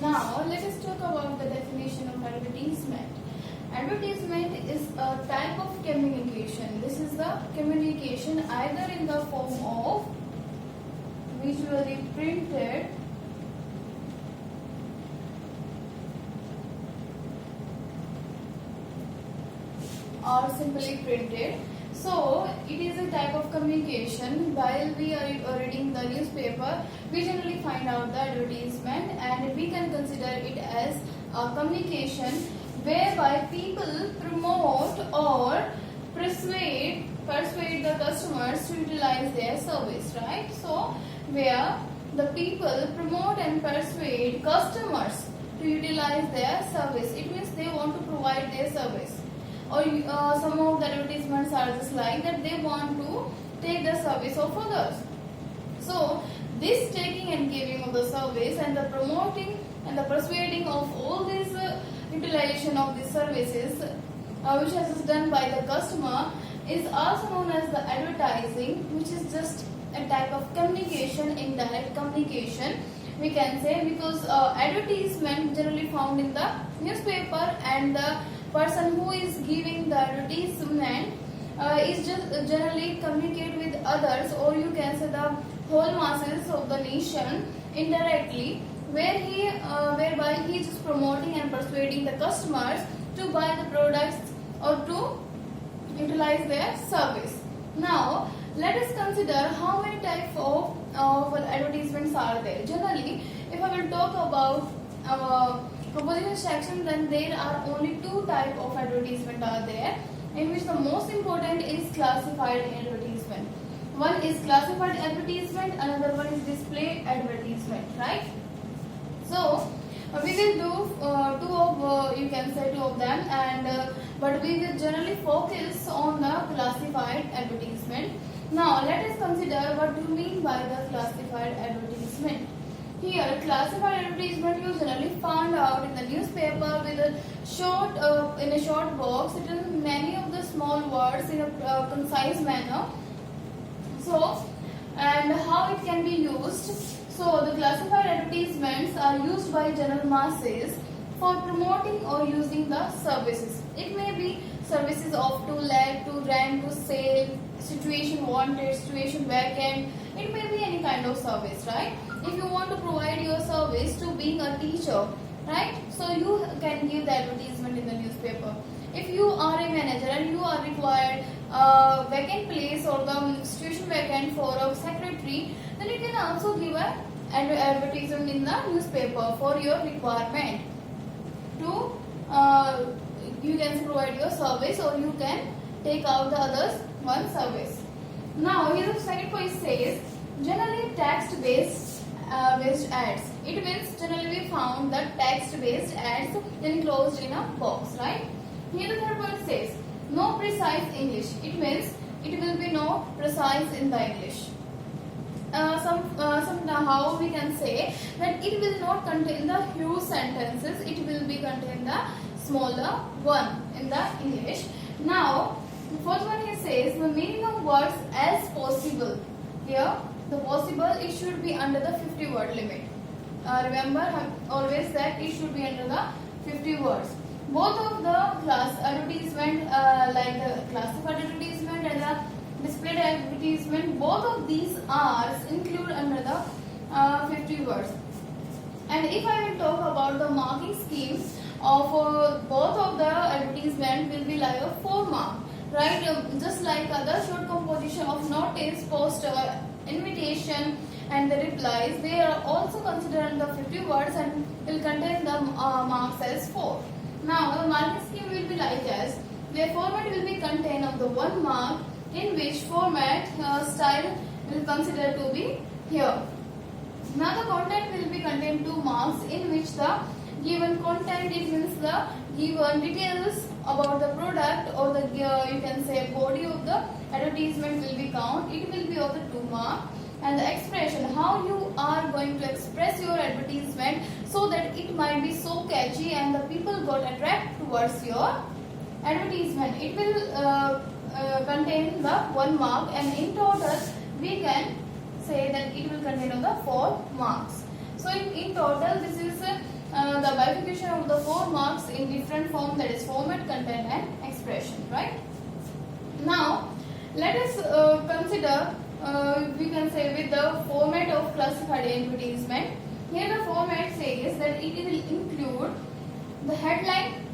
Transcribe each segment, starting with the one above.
Now let us talk about the definition of advertisement. Advertisement is a type of communication. This is the communication either in the form of visually printed or simply printed. So it is a type of communication. While we are reading the newspaper, we generally find out the advertisement, and we can consider it as a communication whereby people promote or persuade the customers to utilize their service, right? So where the people promote and persuade customers to utilize their service, it means they want to provide their service. Or some of the advertisements are just like that they want to take the service of others. So this taking and giving of the service and the promoting and the persuading of all this utilization of these services which is done by the customer is also known as the advertising, which is just a type of communication, indirect communication we can say, because advertisement generally found in the newspaper, and the person who is giving the advertisement is just generally communicate with others, or you can say the whole masses of the nation indirectly, whereby he is promoting and persuading the customers to buy the products or to utilize their service. Now let us consider how many types of advertisements are there. Generally, if I will talk about our proposition section, then there are only two types of advertisement are there, in which the most important is classified advertisement. One is classified advertisement, another one is display advertisement, right? So we will do you can say two of them, and but we will generally focus on the classified advertisement. Now let us consider what do you mean by the classified advertisement. Here, classified advertisement you generally found out in the newspaper with a short in a short box. It is many of the small words in a concise manner. So, and how it can be used. So, the classified advertisements are used by general masses for promoting or using the services. It may be services of to let, to rent, to sale, situation wanted, situation vacant. It may be any kind of service, right? If you want to provide your service to being a teacher, right? So you can give the advertisement in the newspaper. If you are a manager and you are required a vacant place or the situation vacant for a secretary, then you can also give an advertisement in the newspaper for your requirement to you can provide your service, or you can take out the others one service. Now here the second point says generally text based ads. It means generally we found that text based ads enclosed in a box, right? Here the third point says no precise English. It means it will be no precise in the English. Somehow we can say that it will not contain the huge sentences. It will be contain the smaller one in the English. Now the first one he says the meaning of words as possible. Here the possible, it should be under the 50 word limit. Remember, I have always said it should be under the 50 words. Both of the class advertisement like the classified advertisement and the displayed advertisement, both of these are included under the 50 words. And if I will talk about the marking scheme of both of the advertisement will be like a 4 mark, right? Just like other short composition of notice, poster, invitation and the replies, they are also considered under 50 words and will contain the marks as 4. Now the marking scheme will be like as their format will be contained of the 1 mark, in which format style will consider to be here. Now the content will be contained 2 marks, in which the given content, it means the given details about the product or the you can say body of the advertisement will be count. It will be of the 2 mark, and the expression, how you are going to express your advertisement so that it might be so catchy and the people got attracted towards your advertisement. It will contain the 1 mark, and in total we can say that it will contain of the 4 marks. So in total this is the bifurcation of the 4 marks in different form, that is format, content and expression, right? Now let us consider we can say with the format of classified advertisement. Here the format says that it will include the headline,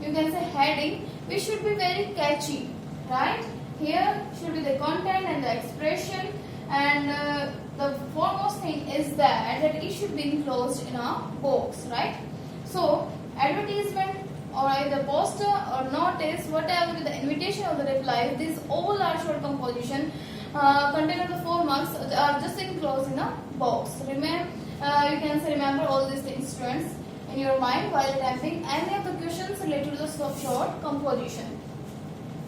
you can say heading, which should be very catchy, right? Here should be the content and the expression, and the foremost thing is that it should be enclosed in a box, right? So advertisement or either poster or notice, whatever the invitation or the reply, these all are short composition. Content of the 4 marks are just enclosed in a box. Remember, you can say remember all these things, students, in your mind while attempting any of the questions related to the short composition.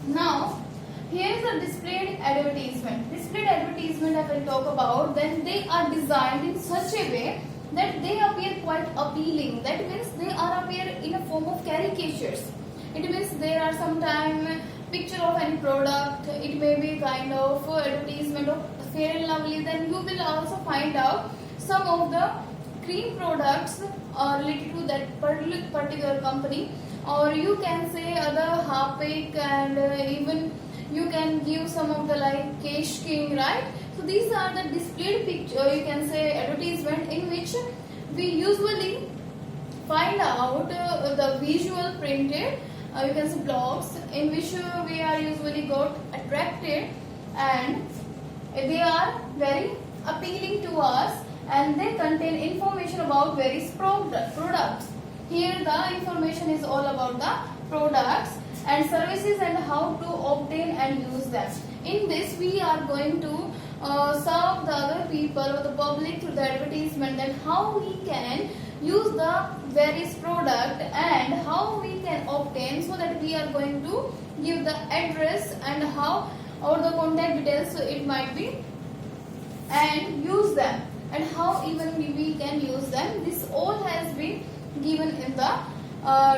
Now, here is a displayed advertisement. Displayed advertisement, I will talk about, then they are designed in such a way that they appear quite appealing. That means they are appear in a form of caricatures. It means there are sometimes picture of any product. It may be kind of advertisement of Fair and Lovely. Then you will also find out some of the cream products related to that particular company, or you can say other Harpic, and even you can give some of the like Kesh King, right? So these are the displayed picture, you can say advertisement, in which we usually find out the visual printed, you can say blogs, in which we are usually got attracted, and they are very appealing to us, and they contain information about various products. Here the information is all about the products and services and how to obtain and use them. In this we are going to serve the other people or the public through the advertisement, and how we can use the various product and how we can obtain, so that we are going to give the address and how or the contact details, so it might be, and use them, and how even we can use them. This all has been given in the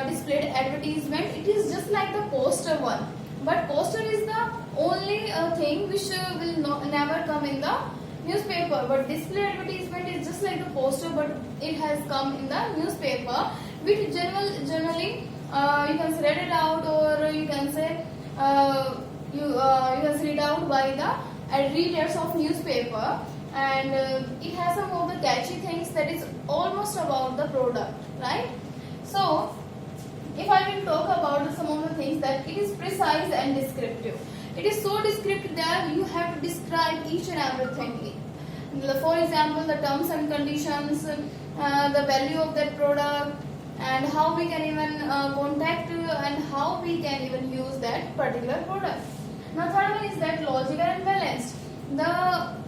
displayed advertisement. It is just like the poster one, but poster is the only thing which will never come in the newspaper, but display advertisement is just like the poster, but it has come in the newspaper, which generally you can read it out, or you can say you can read out by the readers of newspaper, and it has some of the catchy things that is almost about the product, right? So if I will talk about some of the things, that it is precise and descriptive. It is so descriptive that you have to describe each and everything. For example, the terms and conditions, the value of that product, and how we can even contact and how we can even use that particular product. Now third one is that logical and balanced. The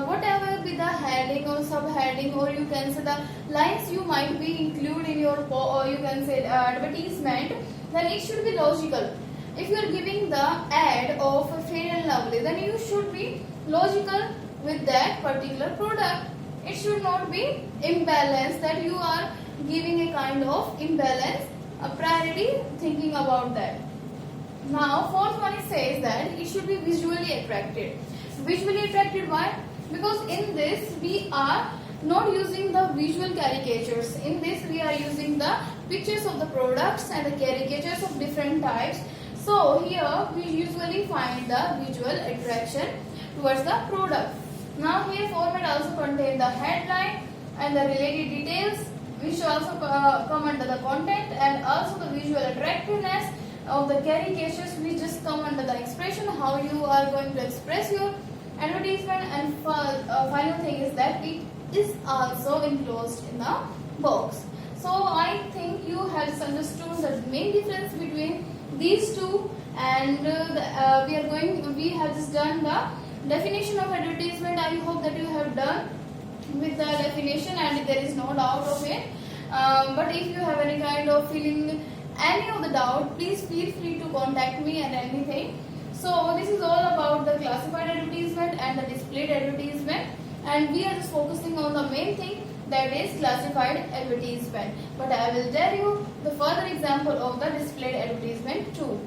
whatever be the heading or subheading, or you can say the lines you might be include in your, or you can say advertisement, then it should be logical. If you are giving the ad of Fair and Lovely, then you should be logical with that particular product. It should not be imbalanced, that you are giving a kind of imbalance, a priority thinking about that. Now fourth one, it says that it should be visually attractive. Visually attracted, why? Because in this we are not using the visual caricatures. In this we are using the pictures of the products and the caricatures of different types. So here we usually find the visual attraction towards the product. Now here format also contain the headline and the related details, which also come under the content, and also the visual attractiveness of the caricatures, which just come under the expression, how you are going to express your advertisement. And final thing is that it is also enclosed in the box. So I think you have understood the main difference between these two, and we have just done the definition of advertisement. I hope that you have done with the definition and there is no doubt of it. But if you have any kind of feeling, any of the doubt, please feel free to contact me and anything. So this is all about the classified advertisement and the displayed advertisement, and we are just focusing on the main thing, that is classified advertisement. But I will tell you the further example of the displayed advertisement too.